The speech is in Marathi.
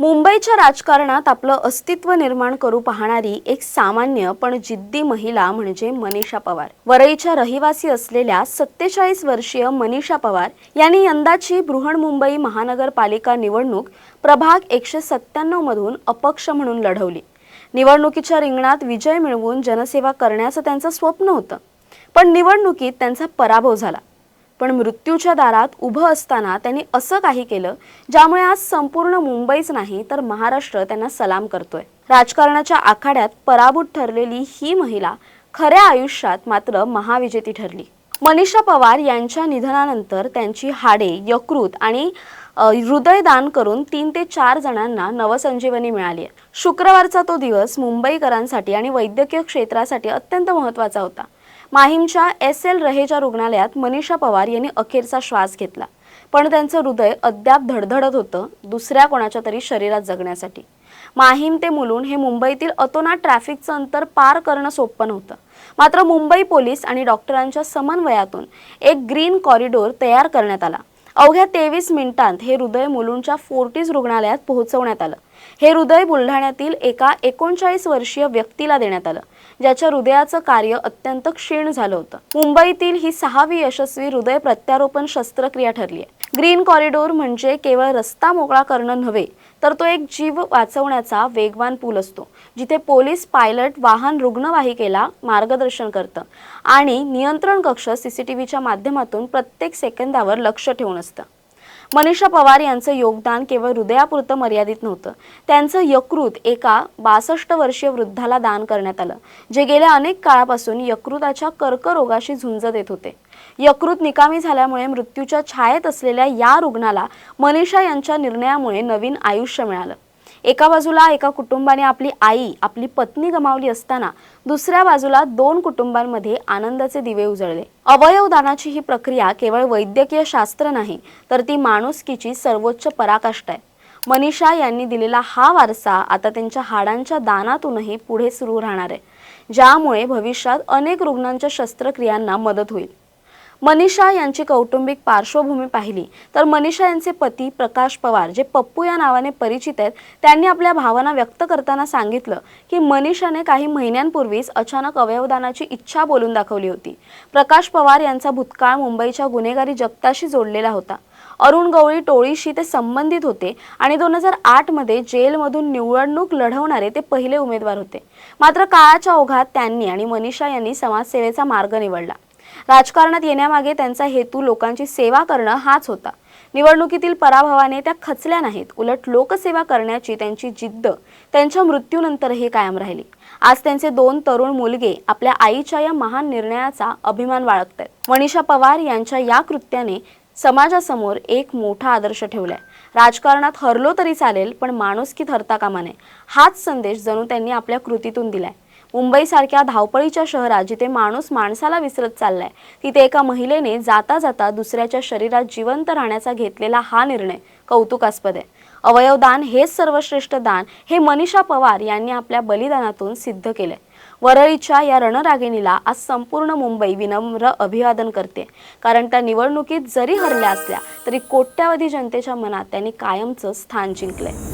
मुंबईच्या राजकारणात आपलं अस्तित्व निर्माण करू पाहणारी एक सामान्य पण जिद्दी महिला म्हणजे मनीषा पवार। वरळीच्या रहिवासी असलेल्या 47 वर्षीय मनीषा पवार यांनी यंदाची बृहन्मुंबई महानगरपालिका निवडणूक प्रभाग 197 मधून अपक्ष म्हणून लढवली। निवडणुकीच्या रिंगणात विजय मिळवून जनसेवा करण्याचं त्यांचं स्वप्न होतं, पण निवडणुकीत त्यांचा पराभव झाला। पण मृत्यूच्या दारात उभं असताना त्यांनी असं काही केलं ज्यामुळे आज संपूर्ण मुंबईच नाही तर महाराष्ट्र त्यांना सलाम करतोय। राजकारणाच्या आखाड्यात पराभूत ठरलेली ही महिला खऱ्या आयुष्यात मात्र महाविजेती ठरली। मनीषा पवार यांच्या निधनानंतर त्यांची हाडे, यकृत आणि हृदयदान करून 3 ते 4 जणांना नवसंजीवनी मिळाली आहे। शुक्रवारचा तो दिवस मुंबईकरांसाठी आणि वैद्यकीय क्षेत्रासाठी अत्यंत महत्त्वाचा होता। माहीमच्या SL रहेजा रुग्णालयात मनीषा पवार यांनी अखेरचा श्वास घेतला, पण त्यांचं हृदय अद्याप धडधडत होतं दुसऱ्या कोणाच्या तरी शरीरात जगण्यासाठी। माहीम ते मुलुंड हे मुंबईतील अतोनाट ट्रॅफिकचं अंतर पार करणं सोपं नव्हतं, मात्र मुंबई पोलीस आणि डॉक्टरांच्या समन्वयातून एक ग्रीन कॉरिडॉर तयार करण्यात आला। अवघ्या 23 मिनिटांत हे हृदय मुलुंडच्या फोर्टिस रुग्णालयात पोहोचवण्यात आलं। हे हृदय बुलढाण्यातील एका 39 वर्षीय व्यक्तीला देण्यात आलं, ज्याच्या हृदयाचं कार्य अत्यंत क्षीण झालं होतं। मुंबईतील ही 6वी यशस्वी हृदय प्रत्यारोपण शस्त्रक्रिया ठरली आहे। ग्रीन कॉरिडॉर म्हणजे केवळ रस्ता मोकळा करणं नव्हे, तर तो एक जीव वाचवण्याचा वेगवान पूल असतो, जिथे पोलीस, पायलट, वाहन रुग्णवाहिकेला मार्गदर्शन करतं आणि नियंत्रण कक्ष CCTVच्या माध्यमातून प्रत्येक सेकंदावर लक्ष ठेवून असतं। मनीषा पवार यांचं योगदान केवळ हृदयापुरतं मर्यादित नव्हतं। त्यांचं यकृत एका 62 वर्षीय वृद्धाला दान करण्यात आलं, जे गेल्या अनेक काळापासून यकृताच्या कर्करोगाशी झुंज देत होते। यकृत निकामी झाल्यामुळे मृत्यूच्या छायेत असलेल्या या रुग्णाला मनीषा यांच्या निर्णयामुळे नवीन आयुष्य मिळालं। एका बाजूला एका कुटुंबाने आपली आई, आपली पत्नी गमावली असताना दुसऱ्या बाजूला 2 कुटुंबांमध्ये आनंदाचे दिवे उजळले। अवयवदानाची ही प्रक्रिया केवळ वैद्यकीय शास्त्र नाही, तर ती माणुसकीची सर्वोच्च पराकाष्ठा आहे। मनीषा यांनी दिलेला हा वारसा आता त्यांच्या हाडांच्या दानातूनही पुढे सुरू राहणार आहे, ज्यामुळे भविष्यात अनेक रुग्णांच्या शस्त्रक्रियांना मदत होईल। मनीषा यांची कौटुंबिक पार्श्वभूमी पाहिली तर मनीषा यांचे पती प्रकाश पवार, जे पप्पू या नावाने परिचित आहेत, त्यांनी आपल्या भावना व्यक्त करताना सांगितलं की मनीषाने काही महिन्यांपूर्वीच अचानक अवयवदानाची इच्छा बोलून दाखवली होती। प्रकाश पवार यांचा भूतकाळ मुंबईच्या गुन्हेगारी जगताशी जोडलेला होता। अरुण गवळी टोळीशी ते संबंधित होते आणि 2008 मध्ये जेलमधून निवडणूक लढवणारे ते पहिले उमेदवार होते। मात्र काळाच्या ओघात त्यांनी आणि मनीषा यांनी समाजसेवेचा मार्ग निवडला। राजकारणात येण्यामागे त्यांचा हेतू लोकांची सेवा करणं हाच होता। निवडणुकीतील पराभवाने त्या खचल्या नाहीत, उलट लोकसेवा करण्याची त्यांची जिद्द त्यांच्या मृत्यूनंतरही कायम राहिली। आज त्यांचे 2 तरुण मुलगे आपल्या आईच्या या महान निर्णयाचा अभिमान बाळगतात। मनीषा पवार यांच्या या कृत्याने समाजासमोर एक मोठा आदर्श ठेवलाय। राजकारणात हरलो तरी चालेल, पण माणुसकीत हरता कामा नये, हाच संदेश जणू त्यांनी आपल्या कृतीतून दिलाय। मुंबईसारख्या धावपळीच्या शहरात जिथे माणूस माणसाला विसरत चाललाय, तिथे एका महिलेने जाता जाता दुसऱ्याच्या शरीरात जिवंत राहण्याचा घेतलेला हा निर्णय कौतुकास्पद आहे। अवयवदान हेच सर्वश्रेष्ठ दान हे मनीषा पवार यांनी आपल्या बलिदानातून सिद्ध केलंय। वरळीच्या या रणरागिणीला आज संपूर्ण मुंबई विनम्र अभिवादन करते, कारण त्या निवडणुकीत जरी हरल्या असल्या तरी कोट्यावधी जनतेच्या मनात त्यांनी कायमचं स्थान जिंकलंय।